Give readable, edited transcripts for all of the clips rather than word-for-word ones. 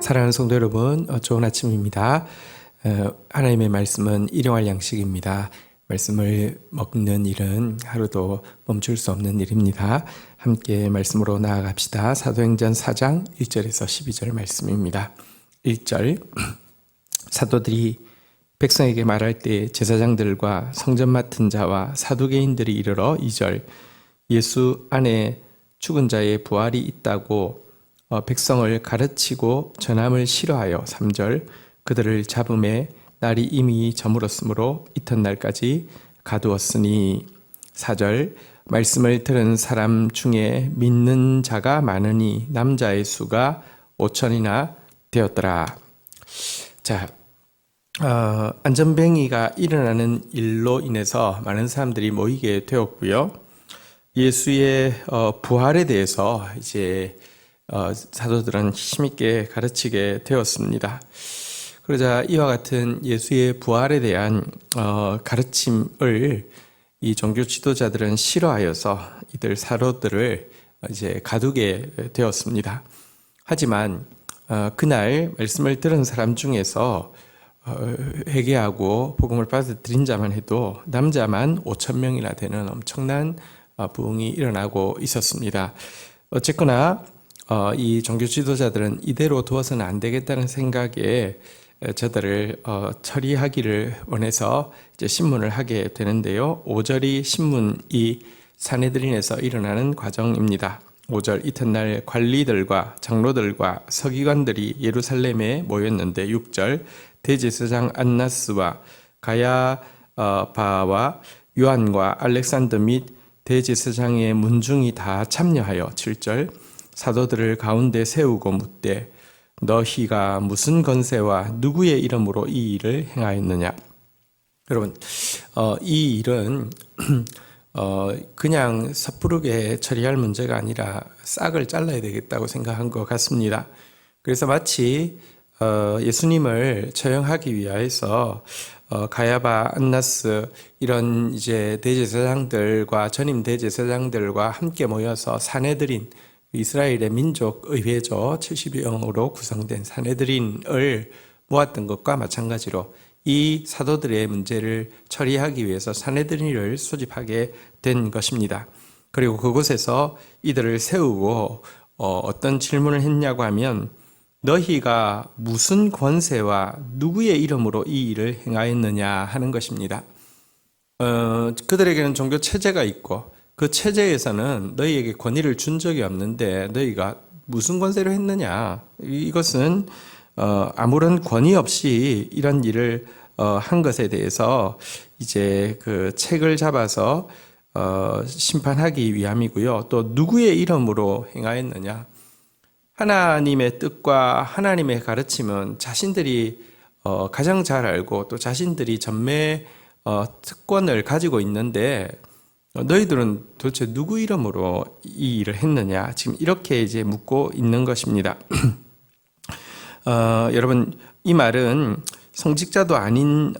사랑하는 성도 여러분, 좋은 아침입니다. 하나님의 말씀은 일용할 양식입니다. 말씀을 먹는 일은 하루도 멈출 수 없는 일입니다. 함께 말씀으로 나아갑시다. 사도행전 4장 1절에서 12절 말씀입니다. 1절 사도들이 백성에게 말할 때 제사장들과 성전 맡은 자와 사두개인들이 이르러 2절 예수 안에 죽은 자의 부활이 있다고 백성을 가르치고 전함을 싫어하여 3절 그들을 잡음에 날이 이미 저물었으므로 이튿날까지 가두었으니 4절 말씀을 들은 사람 중에 믿는 자가 많으니 남자의 수가 5천이나 되었더라. 자, 안전뱅이가 일어나는 일로 인해서 많은 사람들이 모이게 되었고요. 예수의 부활에 대해서 이제 사도들은 힘있게 가르치게 되었습니다. 그러자 이와 같은 예수의 부활에 대한 가르침을 이 종교 지도자들은 싫어하여서 이들 사도들을 이제 가두게 되었습니다. 하지만 그날 말씀을 들은 사람 중에서 회개하고 복음을 받아들인 자만 해도 남자만 5천 명이나 되는 엄청난 부흥이 일어나고 있었습니다. 어쨌거나 이 종교 지도자들은 이대로 두어서는 안 되겠다는 생각에 저들을 처리하기를 원해서 이제 신문을 하게 되는데요. 5절이 신문이 산헤드린에서 일어나는 과정입니다. 5절 이튿날 관리들과 장로들과 서기관들이 예루살렘에 모였는데 6절 대제사장 안나스와 가야바와 요한과 알렉산더 및 대제사장의 문중이 다 참여하여 7절 사도들을 가운데 세우고 묻되 너희가 무슨 건세와 누구의 이름으로 이 일을 행하였느냐. 여러분 이 일은 그냥 섣부르게 처리할 문제가 아니라 싹을 잘라야 되겠다고 생각한 것 같습니다. 그래서 마치 예수님을 처형하기 위해서 가야바, 안나스 이런 이제 대제사장들과 전임 대제사장들과 함께 모여서 산헤드린 이스라엘의 민족 의회죠. 70여명으로 구성된 산헤드린을 모았던 것과 마찬가지로 이 사도들의 문제를 처리하기 위해서 산헤드린을 소집하게 된 것입니다. 그리고 그곳에서 이들을 세우고 어떤 질문을 했냐고 하면 너희가 무슨 권세와 누구의 이름으로 이 일을 행하였느냐 하는 것입니다. 그들에게는 종교 체제가 있고 그 체제에서는 너희에게 권위를 준 적이 없는데 너희가 무슨 권세로 했느냐. 이것은 아무런 권위 없이 이런 일을 한 것에 대해서 이제 그 책을 잡아서 심판하기 위함이고요. 또 누구의 이름으로 행하였느냐. 하나님의 뜻과 하나님의 가르침은 자신들이 가장 잘 알고 또 자신들이 전매 특권을 가지고 있는데 너희들은 도대체 누구 이름으로 이 일을 했느냐? 지금 이렇게 이제 묻고 있는 것입니다. 여러분 이 말은 성직자도 아닌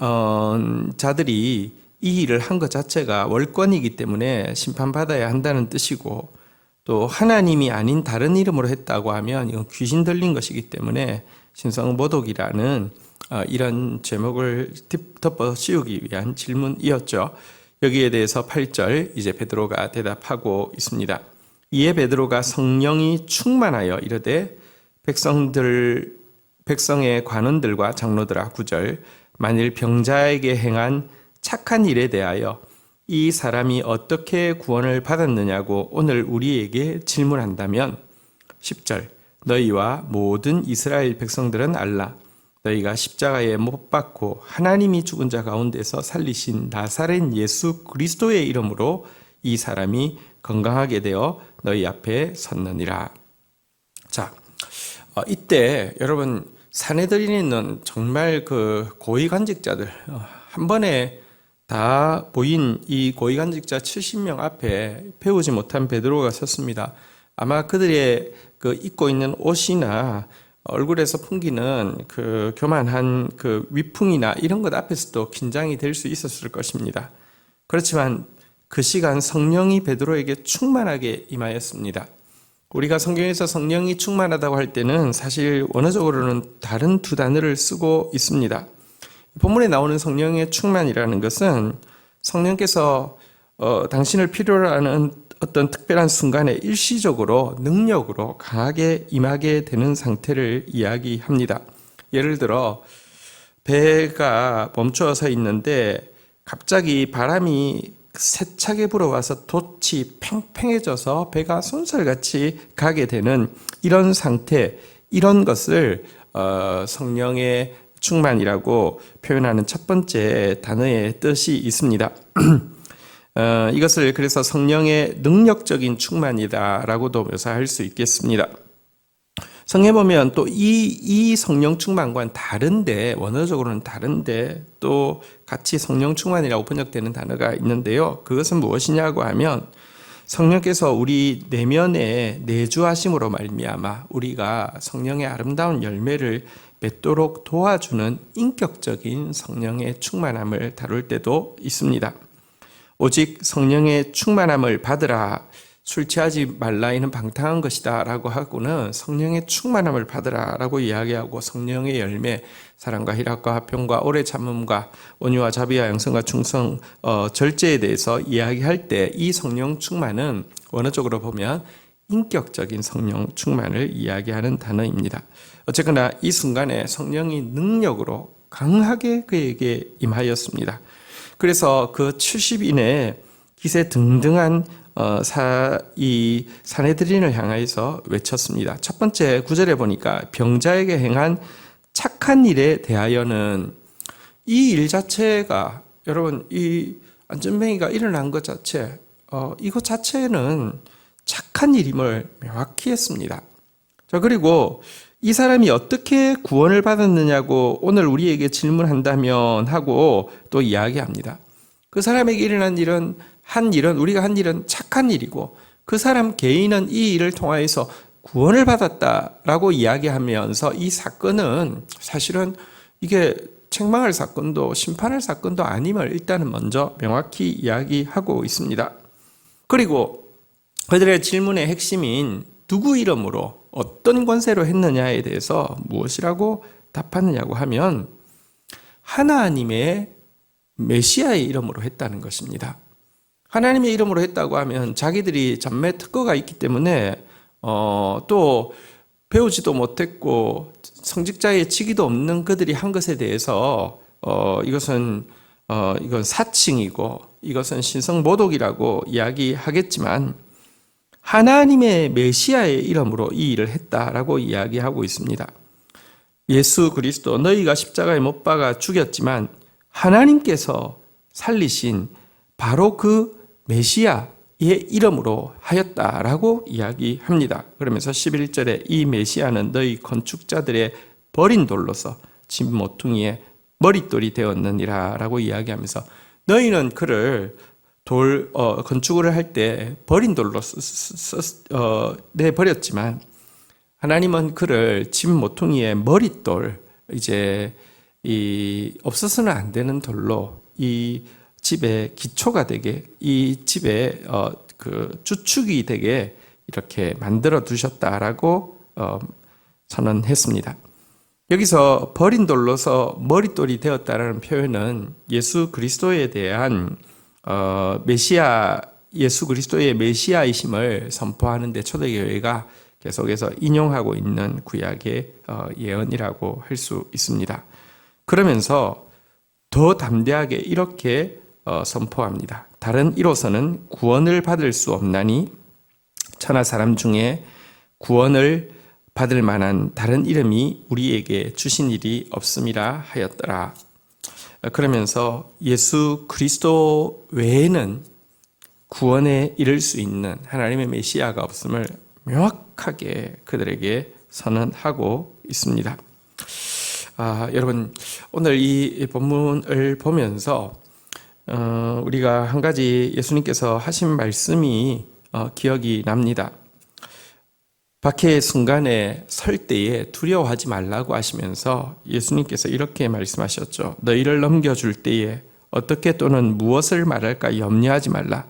자들이 이 일을 한 것 자체가 월권이기 때문에 심판받아야 한다는 뜻이고 또 하나님이 아닌 다른 이름으로 했다고 하면 이건 귀신 들린 것이기 때문에 신성모독이라는 이런 제목을 덮어 씌우기 위한 질문이었죠. 여기에 대해서 8절 이제 베드로가 대답하고 있습니다. 이에 베드로가 성령이 충만하여 이르되 백성의 관원들과 장로들아 9절 만일 병자에게 행한 착한 일에 대하여 이 사람이 어떻게 구원을 받았느냐고 오늘 우리에게 질문한다면 10절 너희와 모든 이스라엘 백성들은 알라 너희가 십자가에 못 박고 하나님이 죽은 자 가운데서 살리신 나사렛 예수 그리스도의 이름으로 이 사람이 건강하게 되어 너희 앞에 섰느니라. 자, 이때 여러분 산헤드린에 있는 정말 그 고위관직자들 한 번에 다 모인 이 고위관직자 70명 앞에 배우지 못한 베드로가 섰습니다. 아마 그들의 그 입고 있는 옷이나 얼굴에서 풍기는 그 교만한 그 위풍이나 이런 것 앞에서도 긴장이 될 수 있었을 것입니다. 그렇지만 그 시간 성령이 베드로에게 충만하게 임하였습니다. 우리가 성경에서 성령이 충만하다고 할 때는 사실 원어적으로는 다른 두 단어를 쓰고 있습니다. 본문에 나오는 성령의 충만이라는 것은 성령께서 당신을 필요로 하는 어떤 특별한 순간에 일시적으로 능력으로 강하게 임하게 되는 상태를 이야기합니다. 예를 들어 배가 멈추어 서 있는데 갑자기 바람이 세차게 불어와서 돛이 팽팽해져서 배가 쏜살같이 가게 되는 이런 상태, 이런 것을 성령의 충만이라고 표현하는 첫 번째 단어의 뜻이 있습니다. 이것을 그래서 성령의 능력적인 충만이다라고도 묘사할 수 있겠습니다. 성경에 보면 또 이 성령 충만과는 다른데, 원어적으로는 다른데 또 같이 성령 충만이라고 번역되는 단어가 있는데요. 그것은 무엇이냐고 하면 성령께서 우리 내면에 내주하심으로 말미암아 우리가 성령의 아름다운 열매를 맺도록 도와주는 인격적인 성령의 충만함을 다룰 때도 있습니다. 오직 성령의 충만함을 받으라, 술 취하지 말라 이는 방탕한 것이다 라고 하고는 성령의 충만함을 받으라 라고 이야기하고 성령의 열매, 사랑과 희락과 화평과 오래 참음과 온유와 자비와 양선과 충성, 절제에 대해서 이야기할 때 이 성령 충만은 원어적으로 보면 인격적인 성령 충만을 이야기하는 단어입니다. 어쨌거나 이 순간에 성령이 능력으로 강하게 그에게 임하였습니다. 그래서 그 70인의 기세 등등한 이 사내들인을 향하여서 외쳤습니다. 첫 번째 9절에 보니까 병자에게 행한 착한 일에 대하여는, 이 일 자체가, 여러분, 이 안전뱅이가 일어난 것 자체, 이것 자체는 착한 일임을 명확히 했습니다. 자, 그리고 이 사람이 어떻게 구원을 받았느냐고 오늘 우리에게 질문한다면 하고 또 이야기합니다. 그 사람에게 일어난 일은 우리가 한 일은 착한 일이고 그 사람 개인은 이 일을 통하여서 구원을 받았다라고 이야기하면서 이 사건은 사실은 이게 책망할 사건도 심판할 사건도 아님을 일단은 먼저 명확히 이야기하고 있습니다. 그리고 그들의 질문의 핵심인 누구 이름으로 어떤 권세로 했느냐에 대해서 무엇이라고 답하느냐고 하면 하나님의 메시아의 이름으로 했다는 것입니다. 하나님의 이름으로 했다고 하면 자기들이 잡매 특거가 있기 때문에 또 배우지도 못했고 성직자의 직위도 없는 그들이 한 것에 대해서 이건 사칭이고 이것은 신성모독이라고 이야기하겠지만 하나님의 메시아의 이름으로 이 일을 했다라고 이야기하고 있습니다. 예수 그리스도, 너희가 십자가에 못 박아 죽였지만 하나님께서 살리신 바로 그 메시아의 이름으로 하였다라고 이야기합니다. 그러면서 11절에 이 메시아는 너희 건축자들의 버린 돌로서 집 모퉁이에 머릿돌이 되었느니라 라고 이야기하면서 너희는 그를 건축을 할 때 버린 돌로 내버렸지만 하나님은 그를 집 모퉁이의 머릿돌, 이제 없어서는 안 되는 돌로 이 집의 기초가 되게, 이 집의 그 주축이 되게 이렇게 만들어 두셨다라고 선언했습니다. 여기서 버린 돌로서 머릿돌이 되었다라는 표현은 예수 그리스도에 대한 예수 그리스도의 메시아이심을 선포하는 데 초대교회가 계속해서 인용하고 있는 구약의 예언이라고 할 수 있습니다. 그러면서 더 담대하게 이렇게 선포합니다. 다른 이로서는 구원을 받을 수 없나니 천하 사람 중에 구원을 받을 만한 다른 이름이 우리에게 주신 일이 없음이라 하였더라. 그러면서 예수 그리스도 외에는 구원에 이를 수 있는 하나님의 메시아가 없음을 명확하게 그들에게 선언하고 있습니다. 여러분, 오늘 이 본문을 보면서 우리가 한 가지 예수님께서 하신 말씀이 기억이 납니다. 박해의 순간에 설 때에 두려워하지 말라고 하시면서 예수님께서 이렇게 말씀하셨죠. 너희를 넘겨줄 때에 어떻게 또는 무엇을 말할까 염려하지 말라.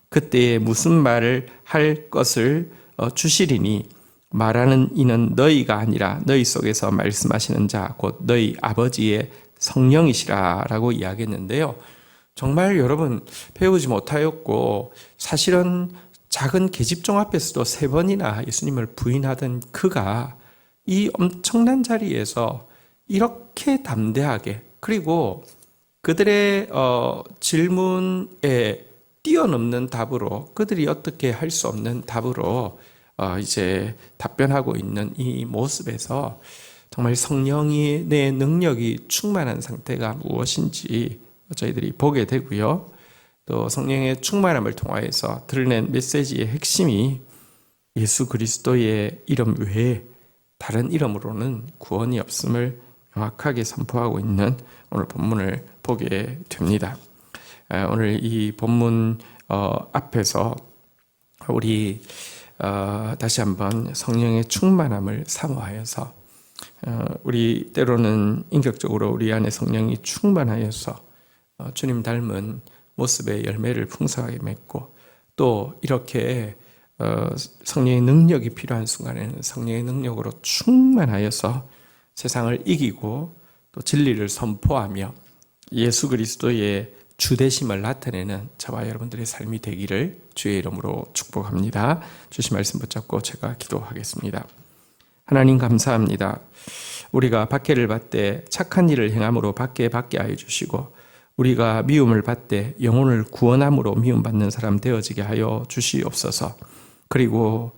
그때에 무슨 말을 할 것을 주시리니 말하는 이는 너희가 아니라 너희 속에서 말씀하시는 자 곧 너희 아버지의 성령이시라 라고 이야기했는데요. 정말 여러분 배우지 못하였고 사실은 작은 계집종 앞에서도 3번이나 예수님을 부인하던 그가 이 엄청난 자리에서 이렇게 담대하게 그리고 그들의 질문에 뛰어넘는 답으로 그들이 어떻게 할 수 없는 답으로 이제 답변하고 있는 이 모습에서 정말 성령의 능력이 충만한 상태가 무엇인지 저희들이 보게 되고요. 또 성령의 충만함을 통하여서 드러낸 메시지의 핵심이 예수 그리스도의 이름 외에 다른 이름으로는 구원이 없음을 명확하게 선포하고 있는 오늘 본문을 보게 됩니다. 오늘 이 본문 앞에서 우리 다시 한번 성령의 충만함을 사모하여서 우리 때로는 인격적으로 우리 안에 성령이 충만하여서 주님 닮은 모습의 열매를 풍성하게 맺고 또 이렇게 성령의 능력이 필요한 순간에는 성령의 능력으로 충만하여서 세상을 이기고 또 진리를 선포하며 예수 그리스도의 주되심을 나타내는 저와 여러분들의 삶이 되기를 주의 이름으로 축복합니다. 주신 말씀 붙잡고 제가 기도하겠습니다. 하나님 감사합니다. 우리가 박해를 받되 착한 일을 행함으로 받게 하여 주시고 우리가 미움을 받되 영혼을 구원함으로 미움받는 사람 되어지게 하여 주시옵소서. 그리고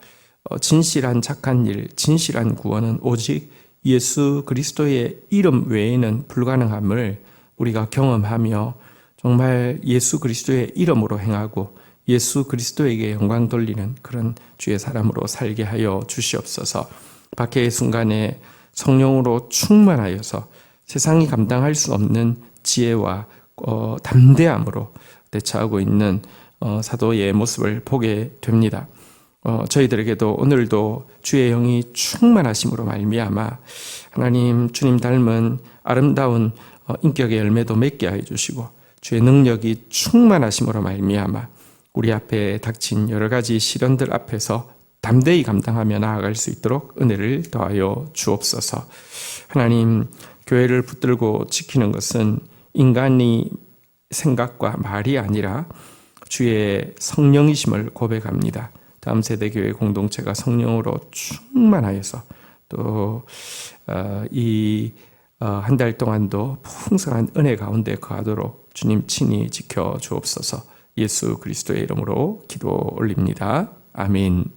진실한 착한 일, 진실한 구원은 오직 예수 그리스도의 이름 외에는 불가능함을 우리가 경험하며 정말 예수 그리스도의 이름으로 행하고 예수 그리스도에게 영광 돌리는 그런 주의 사람으로 살게 하여 주시옵소서. 박해의 순간에 성령으로 충만하여서 세상이 감당할 수 없는 지혜와 담대함으로 대처하고 있는 사도의 모습을 보게 됩니다. 저희들에게도 오늘도 주의 영이 충만하심으로 말미암아 하나님 주님 닮은 아름다운 인격의 열매도 맺게 하여 주시고 주의 능력이 충만하심으로 말미암아 우리 앞에 닥친 여러 가지 시련들 앞에서 담대히 감당하며 나아갈 수 있도록 은혜를 더하여 주옵소서. 하나님, 교회를 붙들고 지키는 것은 인간의 생각과 말이 아니라 주의 성령이심을 고백합니다. 다음 세대 교회 공동체가 성령으로 충만하여서 또 이 한 달 동안도 풍성한 은혜 가운데 거하도록 주님 친히 지켜 주옵소서. 예수 그리스도의 이름으로 기도 올립니다. 아멘.